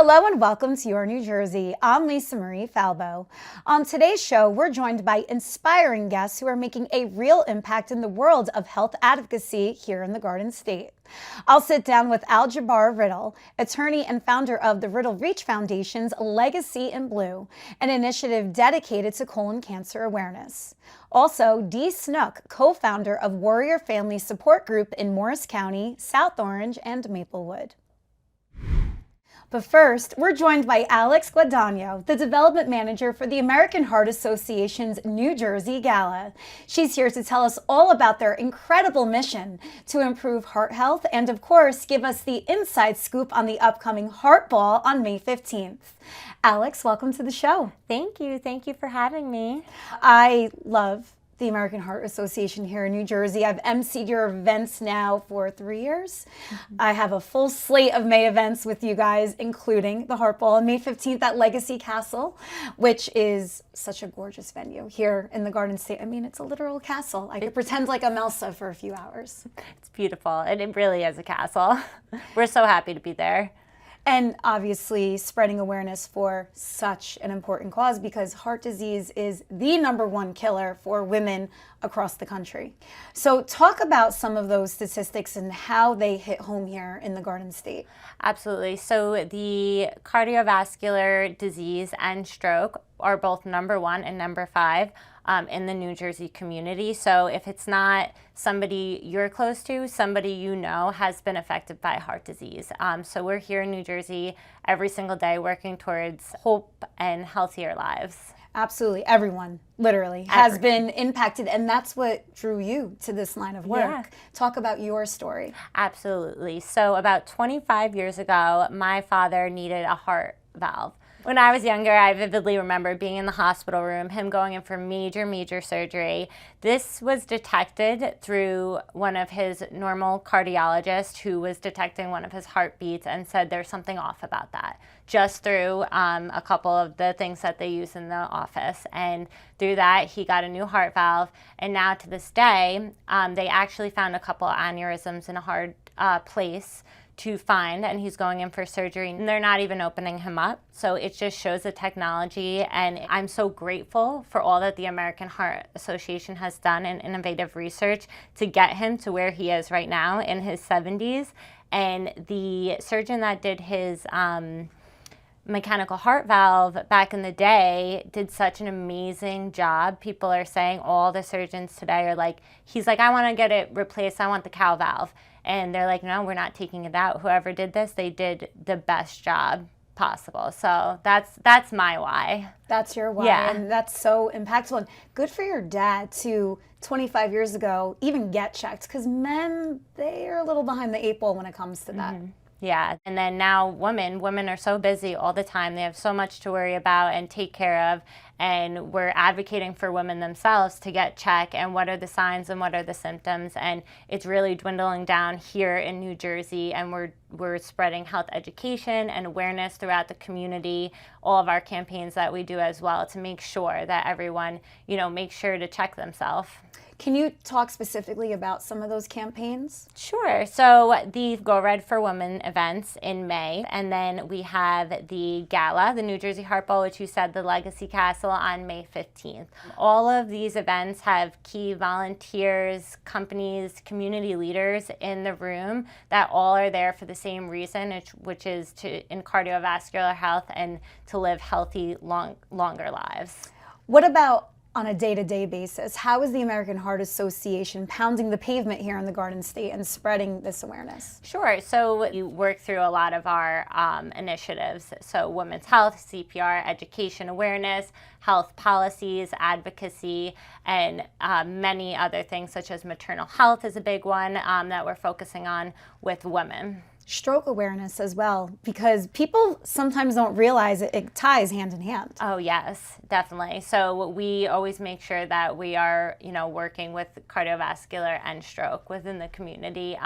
Hello and welcome to Your New Jersey. I'm Lisa Marie Falbo. On today's show, we're joined by inspiring guests who are making a real impact in the world of health advocacy here in the Garden State. I'll sit down with Al-Jabbar Riddle, attorney and founder of the Riddle Reach Foundation's Legacy in Blue, an initiative dedicated to colon cancer awareness. Also, Snook, co-founder of Warrior Family Support Group in Morris County, South Orange, and Maplewood. But first, we're joined by Guadagno, the development manager for the American Heart Association's New Jersey Gala. She's here to tell us all about their incredible mission to improve heart health and, of course, give us the inside scoop on the upcoming Heart Ball on May 15th. Alex, welcome to the show. Thank you. Thank you for having me. I love the American Heart Association here in New Jersey. I've emceed your events now for 3 years. I have a full slate of May events with you guys, including the Heart Ball on May 15th at Legacy Castle, which is such a gorgeous venue here in the Garden State. I mean, it's a literal castle. I could pretend like I'm Elsa for a few hours. It's beautiful, and it really is a castle. We're so happy to be there. And obviously spreading awareness for such an important cause, because heart disease is the #1 killer for women across the country. So talk about some of those statistics and how they hit home here in the Garden State. Absolutely. So the cardiovascular disease and stroke are both #1 and #5 in the New Jersey community. So if it's not somebody you're close to, somebody you know has been affected by heart disease. So we're here in New Jersey every single day working towards hope and healthier lives. Absolutely. Everyone, literally, has been impacted, and that's what drew you to this line of work. Yeah. Talk about your story. Absolutely. So about 25 years ago, my father needed a heart valve. When I was younger, I vividly remember being in the hospital room, him going in for major surgery. This was detected through one of his normal cardiologists who was detecting one of his heartbeats and said there's something off about that, just through a couple of the things that they use in the office. And through that, he got a new heart valve. And now to this day, they actually found a couple of aneurysms in a hard place to find, and he's going in for surgery, and they're not even opening him up. So it just shows the technology, and I'm so grateful for all that the American Heart Association has done in innovative research to get him to where he is right now in his 70s. And the surgeon that did his mechanical heart valve back in the day did such an amazing job. People are saying, all the surgeons today are like, he's like, I want to get it replaced, I want the cow valve. And they're like, no, we're not taking it out. Whoever did this, they did the best job possible. So that's my why. That's your why, yeah. And that's so impactful. And good for your dad to, 25 years ago, even get checked, because men, they are a little behind the 8 ball when it comes to that. Yeah, and then now women are so busy all the time. They have so much to worry about and take care of, and we're advocating for women themselves to get checked and what are the signs and what are the symptoms. And it's really dwindling down here in New Jersey, and we're spreading health education and awareness throughout the community, all of our campaigns that we do as well, to make sure that everyone, make sure to check themselves. Can you talk specifically about some of those campaigns? Sure. So the Go Red for Women events in May, and then we have the Gala, the New Jersey Heart Bowl, which you said, the Legacy Castle, on May 15th. All of these events have key volunteers, companies, community leaders in the room that all are there for the same reason, which is in cardiovascular health and to live healthy, longer lives. What about on a day-to-day basis? How is the American Heart Association pounding the pavement here in the Garden State and spreading this awareness? Sure. So you work through a lot of our initiatives. So women's health, CPR, education awareness, health policies, advocacy, and many other things, such as maternal health is a big one that we're focusing on with women. Stroke awareness as well, because people sometimes don't realize it ties hand in hand. Oh yes, definitely. So we always make sure that we are, working with cardiovascular and stroke within the community.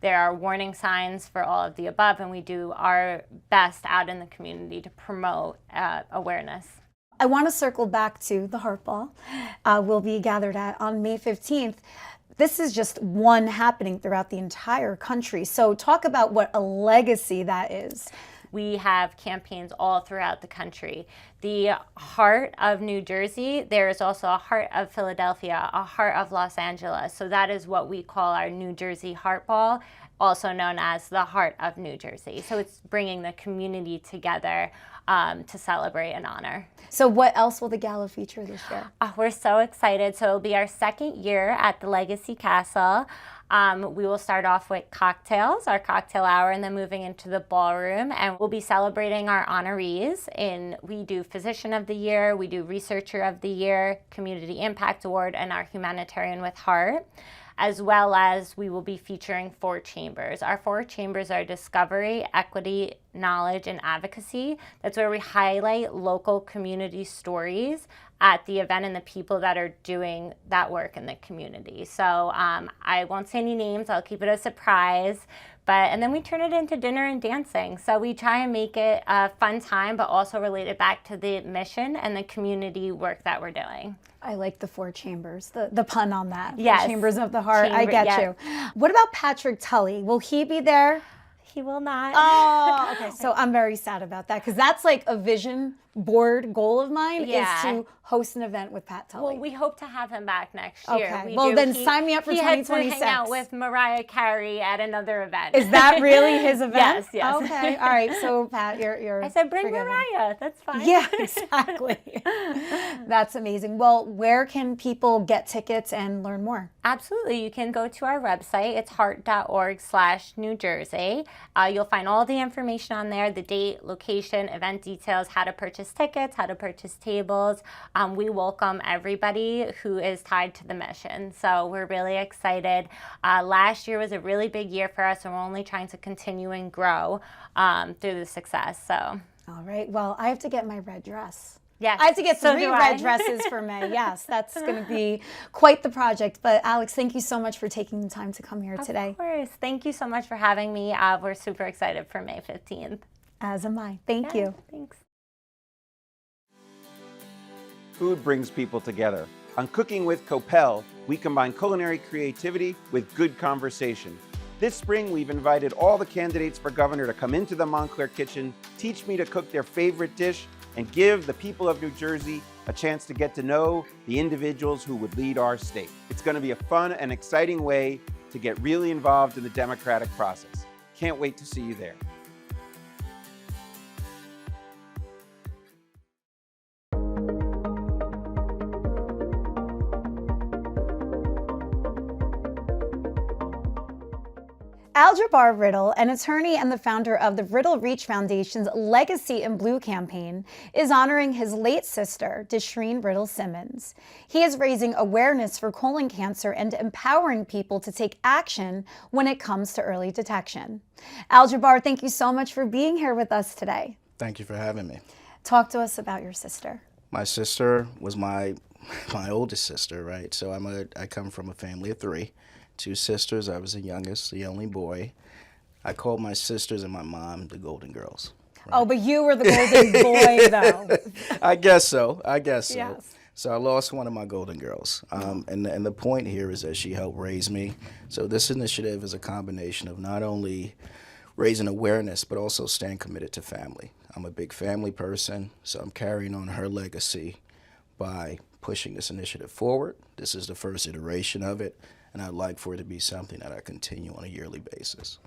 There are warning signs for all of the above, and we do our best out in the community to promote awareness. I want to circle back to the Heart Ball we'll be gathered at on May 15th. This is just one happening throughout the entire country. So talk about what a legacy that is. we have campaigns all throughout the country. The heart of New Jersey, there is also a heart of Philadelphia, a heart of Los Angeles. So that is what we call our New Jersey Heart Ball, also known as the Heart of New Jersey. So it's bringing the community together to celebrate and honor. So what else will the gala feature this year? We're so excited. So it'll be our second year at the Legacy Castle. We will start off with cocktails, our cocktail hour, and then moving into the ballroom. And we'll be celebrating our honorees. We do Physician of the Year, we do Researcher of the Year, Community Impact Award, and our Humanitarian with Heart. As well as we will be featuring 4 chambers. Our 4 chambers are discovery, equity, knowledge, and advocacy. That's where we highlight local community stories at the event and the people that are doing that work in the community. So I won't say any names, I'll keep it a surprise. And then we turn it into dinner and dancing. So we try and make it a fun time, but also relate it back to the mission and the community work that we're doing. I like the 4 chambers, the pun on that. Yes. The chambers of the heart, I get you. What about Patrick Tully? Will he be there? He will not. Oh, okay. So I'm very sad about that because that's like a vision board goal of mine is to host an event with Pat Tully. Well, we hope to have him back next year. Okay. Well, then sign me up for 2026. He had to hang out with Mariah Carey at another event. Is that really his event? Yes. Okay. All right. So Pat, you're I said bring forgiven. Mariah. That's fine. Yeah, exactly. That's amazing. Well, where can people get tickets and learn more? Absolutely. You can go to our website. It's heart.org/New Jersey. You'll find all the information on there, the date, location, event details, how to purchase tickets, how to purchase tables. We welcome everybody who is tied to the mission. So we're really excited. Last year was a really big year for us, and we're only trying to continue and grow through the success. So. All right. Well, I have to get my red dress. Yes. I have to get 3 red dresses for May. Yes, that's going to be quite the project. But Alex, thank you so much for taking the time to come here today. Of course. Thank you so much for having me. We're super excited for May 15th. As am I. Thank you. Thanks. Food brings people together. On Cooking with Copel, we combine culinary creativity with good conversation. This spring, we've invited all the candidates for governor to come into the Montclair kitchen, teach me to cook their favorite dish, and give the people of New Jersey a chance to get to know the individuals who would lead our state. It's going to be a fun and exciting way to get really involved in the democratic process. Can't wait to see you there. Al-Jabbar Riddle, an attorney and the founder of the Riddle Reach Foundation's Legacy in Blue campaign, is honoring his late sister, Deshreen Riddle Simmons. He is raising awareness for colon cancer and empowering people to take action when it comes to early detection. Al-Jabbar, thank you so much for being here with us today. Thank you for having me. Talk to us about your sister. My sister was my oldest sister, right? So I come from a family of 3. 2 sisters. I was the youngest, the only boy. I called my sisters and my mom the Golden Girls. Right? Oh, but you were the golden boy, though. I guess so. Yes. So I lost one of my Golden Girls. And the point here is that she helped raise me. So this initiative is a combination of not only raising awareness, but also staying committed to family. I'm a big family person, so I'm carrying on her legacy by pushing this initiative forward. This is the first iteration of it, and I'd like for it to be something that I continue on a yearly basis.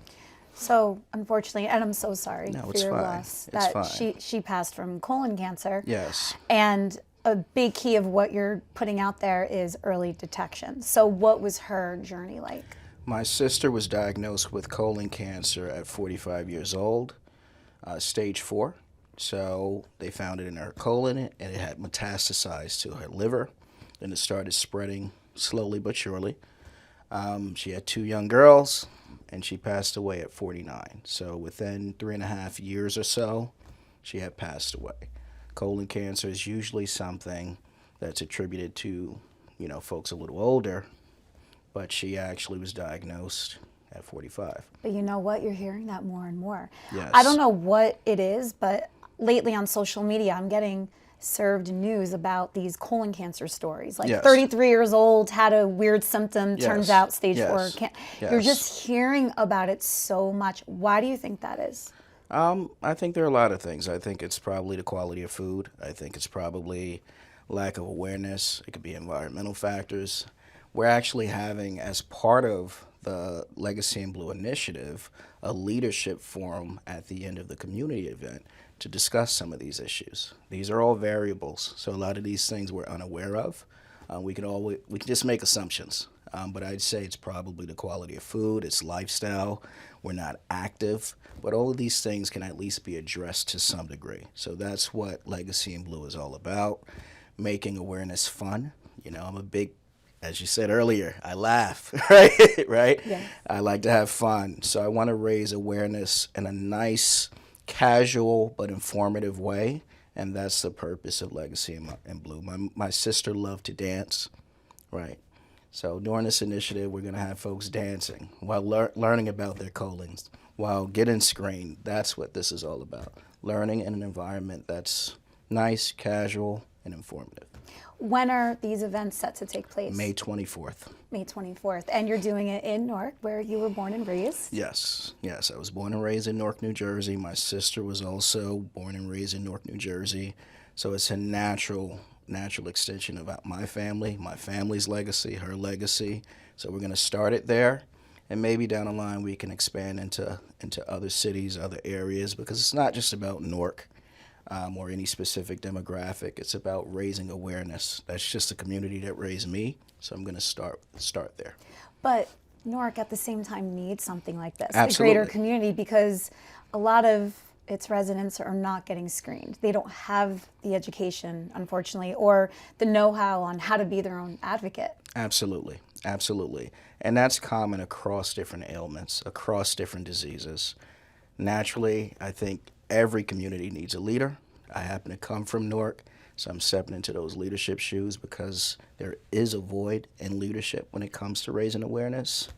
So, unfortunately, and I'm so sorry for your loss, It's that fine. she passed from colon cancer. Yes. And a big key of what you're putting out there is early detection. So what was her journey like? My sister was diagnosed with colon cancer at 45 years old, stage 4. So they found it in her colon, and it had metastasized to her liver. Then it started spreading slowly but surely. She had 2 young girls, and she passed away at 49. So within 3.5 years or so, she had passed away. Colon cancer is usually something that's attributed to, folks a little older, but she actually was diagnosed at 45. But you know what? You're hearing that more and more. Yes. I don't know what it is, but lately on social media, I'm getting served news about these colon cancer stories. Like 33 years old, had a weird symptom, turns out stage 4. You're just hearing about it so much. Why do you think that is? I think there are a lot of things. I think it's probably the quality of food. I think it's probably lack of awareness. It could be environmental factors. We're actually having, as part of the Legacy in Blue initiative, a leadership forum at the end of the community event to discuss some of these issues. These are all variables, so a lot of these things we're unaware of. We can just make assumptions, but I'd say it's probably the quality of food, it's lifestyle. We're not active, but all of these things can at least be addressed to some degree. So that's what Legacy in Blue is all about, making awareness fun. You know, I'm a big, as you said earlier, I laugh, right? Yeah. I like to have fun. So I want to raise awareness in a nice, casual, but informative way. And that's the purpose of Legacy in Blue. My sister loved to dance, right? So during this initiative, we're going to have folks dancing while learning about their colons, while getting screened. That's what this is all about. Learning in an environment that's nice, casual, and informative. When are these events set to take place? May 24th. May 24th. And you're doing it in Newark, where you were born and raised? Yes. I was born and raised in Newark, New Jersey. My sister was also born and raised in Newark, New Jersey. So it's a natural extension of my family's legacy, her legacy. So we're going to start it there. And maybe down the line we can expand into other cities, other areas, because it's not just about Newark. Or any specific demographic. It's about raising awareness. That's just a community that raised me, so I'm going to start there. But Newark at the same time needs something like this, Absolutely. a greater community, because a lot of its residents are not getting screened. They don't have the education, unfortunately, or the know-how on how to be their own advocate. Absolutely. And that's common across different ailments, across different diseases. Naturally, I think every community needs a leader. I happen to come from Newark, so I'm stepping into those leadership shoes because there is a void in leadership when it comes to raising awareness.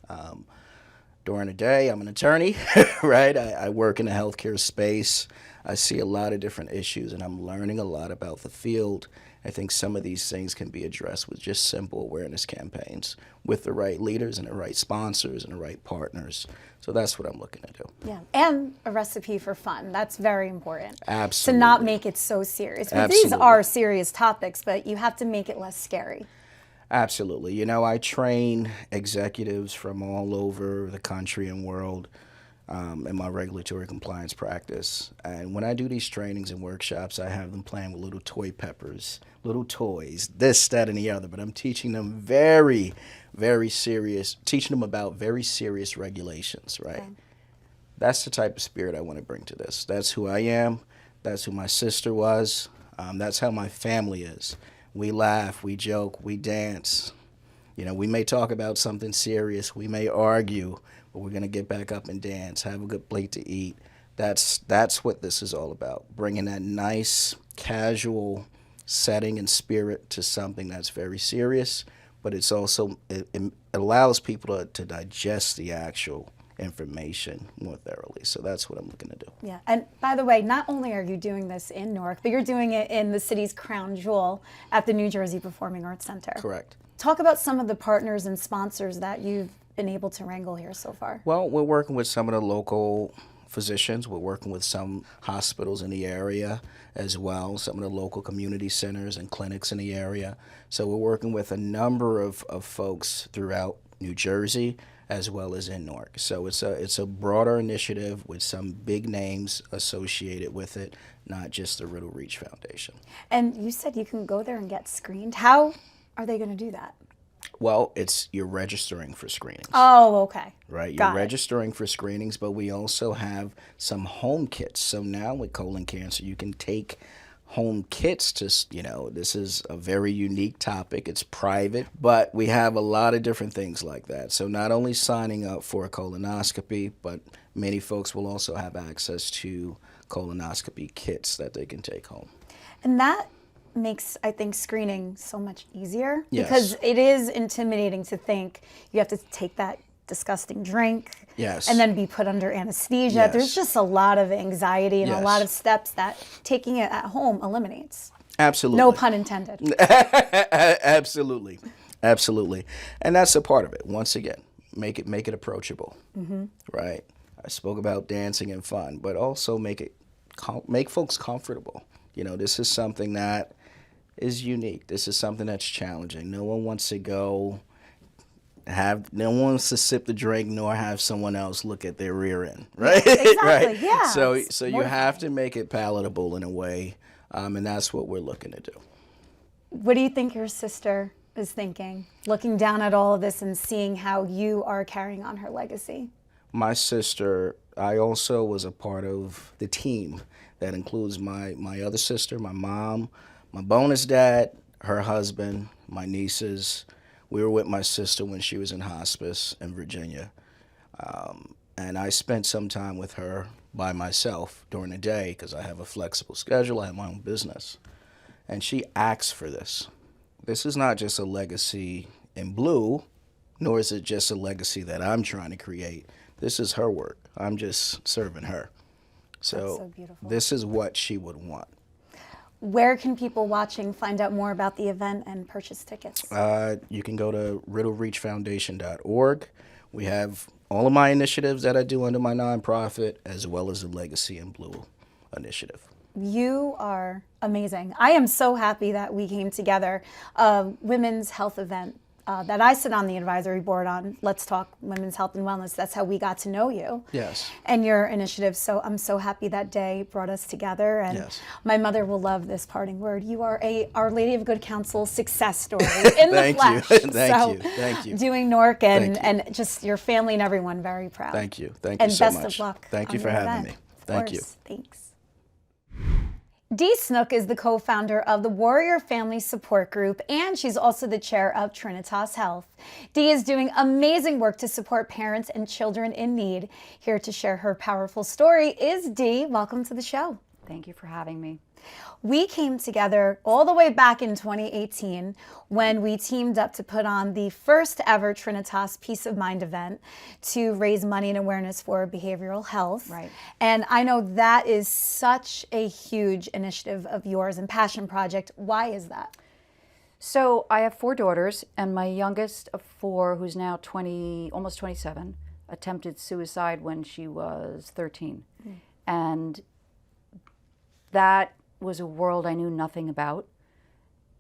During the day, I'm an attorney, right? I work in the healthcare space. I see a lot of different issues, and I'm learning a lot about the field. I think some of these things can be addressed with just simple awareness campaigns with the right leaders and the right sponsors and the right partners. So that's what I'm looking to do. Yeah, and a recipe for fun. That's very important. Absolutely. To not make it so serious. Because these Absolutely. are serious topics, but you have to make it less scary. Absolutely. You know, I train executives from all over the country and world in my regulatory compliance practice. And when I do these trainings and workshops, I have them playing with little toy peppers, little toys, this, that, and the other. But I'm teaching them very serious, teaching them about very serious regulations, right? Okay. That's the type of spirit I want to bring to this. That's who I am. That's who my sister was. That's how my family is. We laugh, we joke, we dance. You know, we may talk about something serious, we may argue, but we're going to get back up and dance, have a good plate to eat. That's what this is all about, bringing that nice, casual setting and spirit to something that's very serious, but it's also, it allows people to digest the actual information more thoroughly. So that's what I'm looking to do. Yeah, and by the way, not only are you doing this in Newark, but you're doing it in the city's crown jewel at the New Jersey Performing Arts Center. Correct. Talk about some of the partners and sponsors that you've been able to wrangle here so far. Well, we're working with some of the local physicians. We're working with some hospitals in the area as well, some of the local community centers and clinics in the area. So we're working with a number of folks throughout New Jersey as well as in Newark. So it's a broader initiative with some big names associated with it, not just the Riddle Reach Foundation. And you said you can go there and get screened. How are they going to do that? Well, you're registering for screenings. Oh, okay. Right, Got you're it. registering for screenings, but we also have some home kits. So now with colon cancer, you can take home kits to, this is a very unique topic. It's private, but we have a lot of different things like that. So not only signing up for a colonoscopy, but many folks will also have access to colonoscopy kits that they can take home. And that makes, I think, screening so much easier. Yes. Because it is intimidating to think you have to take that disgusting drink. Yes. And then be put under anesthesia. Yes. There's just a lot of anxiety and Yes. a lot of steps that taking it at home eliminates. Absolutely. No pun intended. Absolutely. And that's a part of it. Once again, make it approachable, right? I spoke about dancing and fun, but also make folks comfortable. You know, this is something that is unique. This is something that's challenging. No one wants to no one wants to sip the drink nor have someone else look at their rear end, right? Exactly, right. yeah. So It's you have to make it palatable in a way, and that's what we're looking to do. What do you think your sister is thinking, looking down at all of this and seeing how you are carrying on her legacy? My sister, I also was a part of the team that includes my other sister, my mom, my bonus dad, her husband, my nieces. We were with my sister when she was in hospice in Virginia. And I spent some time with her by myself during the day because I have a flexible schedule. I have my own business. And she asked for this. This is not just a legacy in blue, nor is it just a legacy that I'm trying to create. This is her work. I'm just serving her. So beautiful. This is what she would want. Where can people watching find out more about the event and purchase tickets? You can go to riddlereachfoundation.org. We have all of my initiatives that I do under my nonprofit, as well as the Legacy in Blue initiative. You are amazing. I am so happy that we came together. A women's health event that I sit on the advisory board on. Let's Talk Women's Health and Wellness. That's how we got to know you. Yes. And your initiative. So I'm so happy that day brought us together. And Yes. my mother will love this parting word. You are a Our Lady of Good Counsel success story in the flesh. Thank you. Doing NORC Thank you. and just your family and everyone very proud. Thank you. Thank you and so much. best of luck. Thank you on for your having event. me. Of Thank you. course. Thanks. Dee Snook is the co-founder of the Warrior Family Support Group, and she's also the chair of Trinitas Health. Dee is doing amazing work to support parents and children in need. Here to share her powerful story is Dee. Welcome to the show. Thank you for having me. We came together all the way back in 2018 when we teamed up to put on the first ever Trinitas Peace of Mind event to raise money and awareness for behavioral health. Right. And I know that is such a huge initiative of yours and passion project. Why is that? So I have 4 daughters, and my youngest of 4, who's now 20, almost 27, attempted suicide when she was 13. And that was a world I knew nothing about,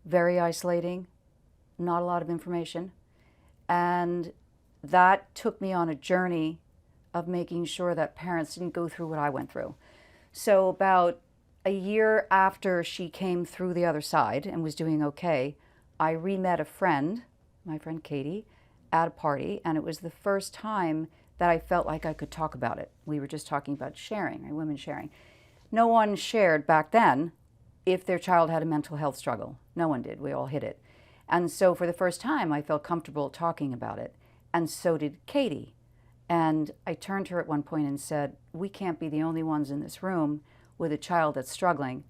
very isolating, not a lot of information. And that took me on a journey of making sure that parents didn't go through what I went through. So about a year after she came through the other side and was doing okay, I re-met a friend, my friend Katie, at a party, and it was the first time that I felt like I could talk about it. We were just talking about sharing, right? Women sharing. No one shared back then if their child had a mental health struggle. No one did. We all hid it. And so for the first time, I felt comfortable talking about it. And so did Katie. And I turned to her at one point and said, we can't be the only ones in this room with a child that's struggling.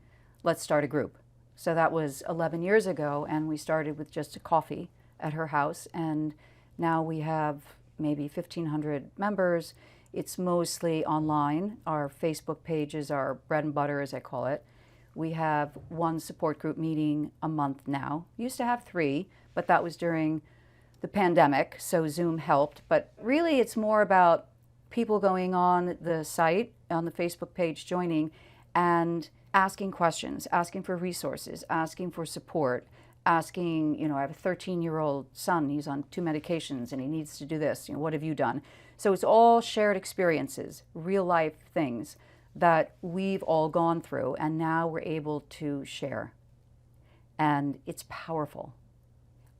Let's start a group. So that was 11 years ago, and we started with just a coffee at her house. And now we have maybe 1,500 members. It's mostly online. Our Facebook page is our bread and butter, as I call it. We have 1 support group meeting a month now. Used to have 3, but that was during the pandemic, so Zoom helped. But really, it's more about people going on the site, on the Facebook page, joining and asking questions, asking for resources, asking for support, asking, I have a 13-year-old son, he's on 2 medications and he needs to do this, what have you done? So it's all shared experiences, real life things that we've all gone through, and now we're able to share. And it's powerful.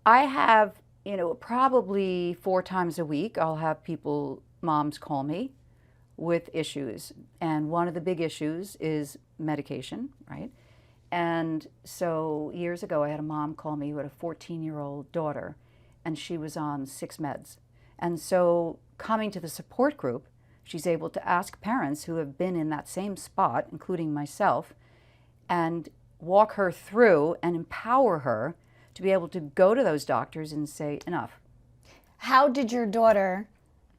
I have, probably 4 times a week, I'll have moms call me with issues. And one of the big issues is medication, right? And so years ago, I had a mom call me who had a 14-year-old daughter, and she was on 6 meds. And so coming to the support group, she's able to ask parents who have been in that same spot, including myself, and walk her through and empower her to be able to go to those doctors and say, enough. How did your daughter,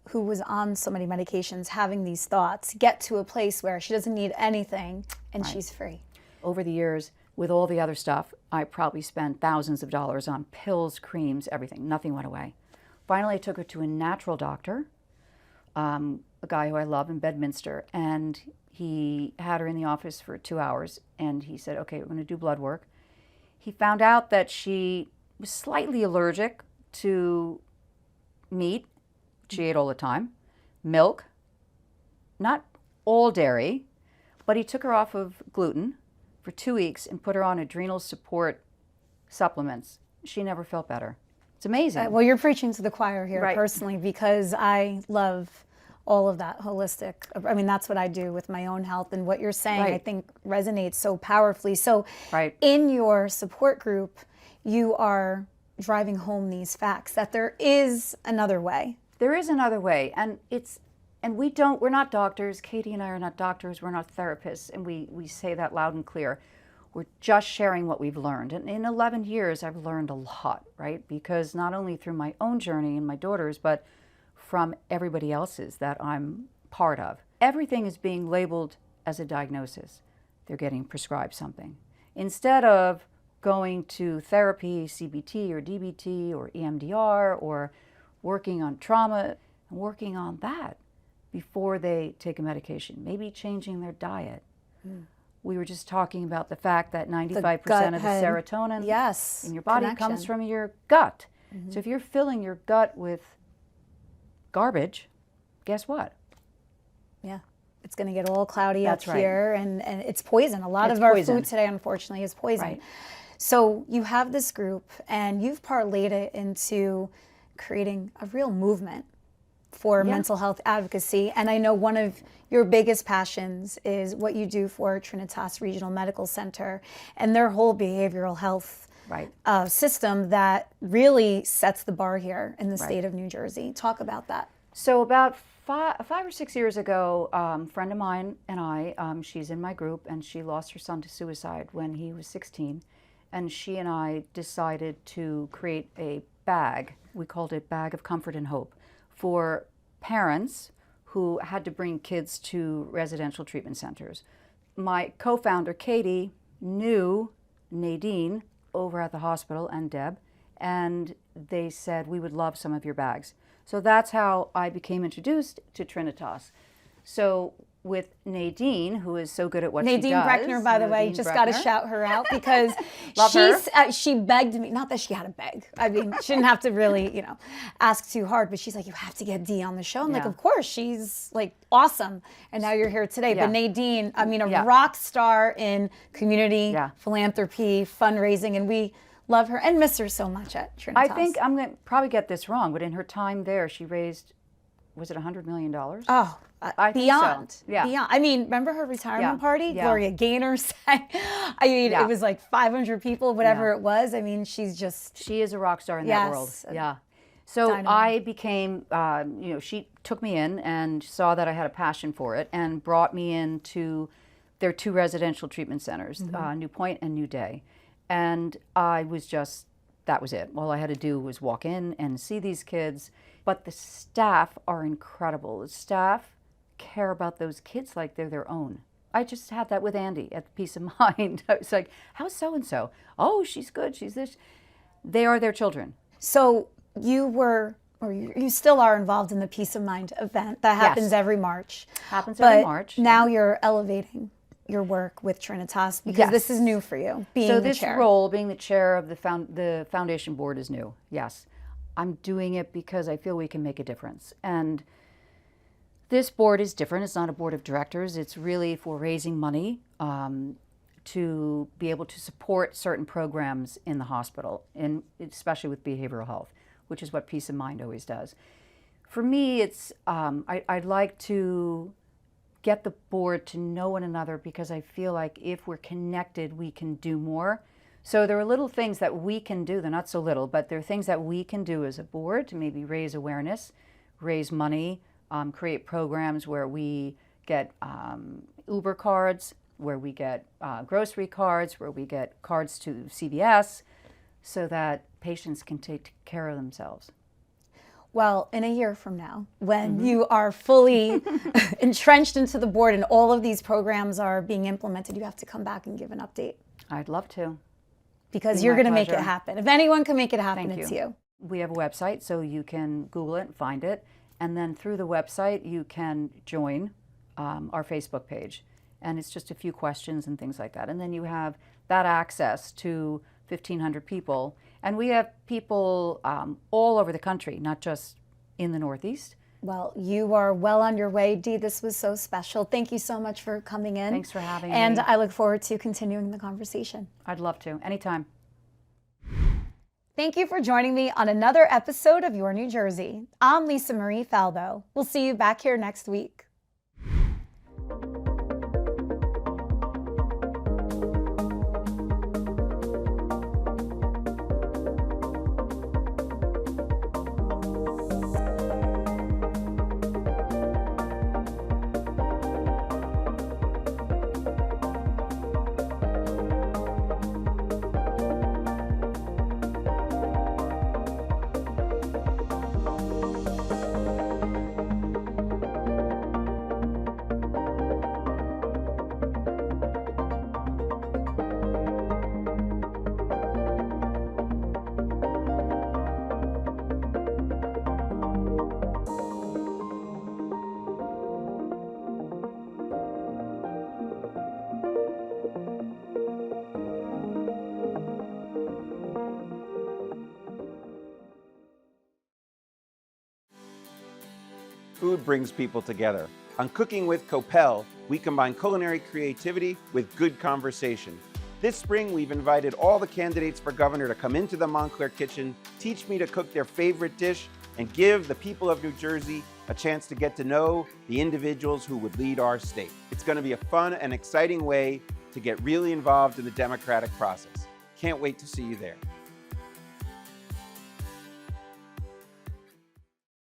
who was on so many medications, having these thoughts, get to a place where she doesn't need anything and she's free? Over the years, with all the other stuff, I probably spent thousands of dollars on pills, creams, everything. Nothing went away. Finally, I took her to a natural doctor. a guy who I love in Bedminster, and he had her in the office for 2 hours, and he said, okay, we're going to do blood work. He found out that she was slightly allergic to meat. She ate all the time. Milk, not all dairy, but he took her off of gluten for 2 weeks and put her on adrenal support supplements. She never felt better. It's amazing. Well, you're preaching to the choir here, Right. personally, because I love all of that holistic. I mean, that's what I do with my own health, and what you're saying, I Right. think, resonates so powerfully. So Right. in your support group, you are driving home these facts that there is another way. There is another way, and we're not doctors. Katie and I are not doctors, we're not therapists, and we say that loud and clear. We're just sharing what we've learned. And in 11 years, I've learned a lot, right? Because not only through my own journey and my daughter's, but from everybody else's that I'm part of. Everything is being labeled as a diagnosis. They're getting prescribed something. Instead of going to therapy, CBT or DBT or EMDR, or working on trauma, and working on that before they take a medication, maybe changing their diet. We were just talking about the fact that 95% of the gut-head. serotonin Yes, in your body connection. comes from your gut. So if you're filling your gut with garbage, guess what? Yeah. It's going to get all cloudy That's up right. here, and it's poison. A lot It's of our poison. food today, unfortunately, is poison. Right. So you have this group, and you've parlayed it into creating a real movement for Yeah. mental health advocacy. And I know one of your biggest passions is what you do for Trinitas Regional Medical Center and their whole behavioral health Right. system that really sets the bar here in the Right. state of New Jersey. Talk about that. So about five or 6 years ago, a friend of mine and I, she's in my group, and she lost her son to suicide when he was 16. And she and I decided to create a bag. We called it Bag of Comfort and Hope for parents who had to bring kids to residential treatment centers. My co-founder, Katie, knew Nadine over at the hospital and Deb, and they said, we would love some of your bags. So that's how I became introduced to Trinitas. So with Nadine, who is so good at what she does. Nadine Breckner, by the way, Nadine just got to Breckner. shout her out because Love her. she begged me, not that she had to beg. I mean, she didn't have to really, ask too hard, but she's like, you have to get Dee on the show. I'm like, Yeah. of course, she's like awesome. And now you're here today. Yeah. But Nadine, I mean, a Yeah. rock star in community, Yeah. philanthropy, fundraising, and we love her and miss her so much at Trinitas. I think I'm going to probably get this wrong, but in her time there, she raised, was it $100 million? Oh, I think beyond. so. Yeah. Beyond. I mean, remember her retirement Yeah. party? Yeah. Gloria Gaynor sang. I mean, Yeah. it was like 500 people, whatever Yeah. it was. I mean, she's just, She is a rock star in that world. Yes. Yeah. So Dynamite. I became, she took me in and saw that I had a passion for it and brought me into their 2 residential treatment centers, New Point and New Day. And I was just, that was it. All I had to do was walk in and see these kids. But the staff are incredible. The staff care about those kids like they're their own. I just had that with Andy at Peace of Mind. I was like, how's so-and-so? Oh, she's good, she's this. They are their children. so you were, or you still are involved in the Peace of Mind event that happens Yes. every March. Happens But every March. now you're elevating your work with Trinitas because Yes. this is new for you, being So the this chair. role, being the chair of the foundation board, is new. Yes, I'm doing it because I feel we can make a difference. And this board is different. It's not a board of directors. It's really for raising money to be able to support certain programs in the hospital, and especially with behavioral health, which is what Peace of Mind always does. For me, it's I'd like to get the board to know one another because I feel like if we're connected, we can do more. So there are little things that we can do. They're not so little, but there are things that we can do as a board to maybe raise awareness, raise money, create programs where we get Uber cards, where we get grocery cards, where we get cards to CVS, so that patients can take care of themselves. Well, in a year from now, when you are fully entrenched into the board and all of these programs are being implemented, you have to come back and give an update I'd love to. because Be you're my going to make it pleasure. happen. If anyone can make it happen, Thank it's you. you. We have a website, so you can Google it and find it. And then through the website, you can join our Facebook page. And it's just a few questions and things like that. And then you have that access to 1,500 people. And we have people all over the country, not just in the Northeast. Well, you are well on your way, Dee. This was so special. Thank you so much for coming in. Thanks for having and me. I look forward to continuing the conversation. I'd love to, anytime. Thank you for joining me on another episode of Your New Jersey. I'm Lisa Marie Falbo. We'll see you back here next week. Food brings people together. On Cooking with Copel, we combine culinary creativity with good conversation. This spring, we've invited all the candidates for governor to come into the Montclair kitchen, teach me to cook their favorite dish, and give the people of New Jersey a chance to get to know the individuals who would lead our state. It's going to be a fun and exciting way to get really involved in the democratic process. Can't wait to see you there.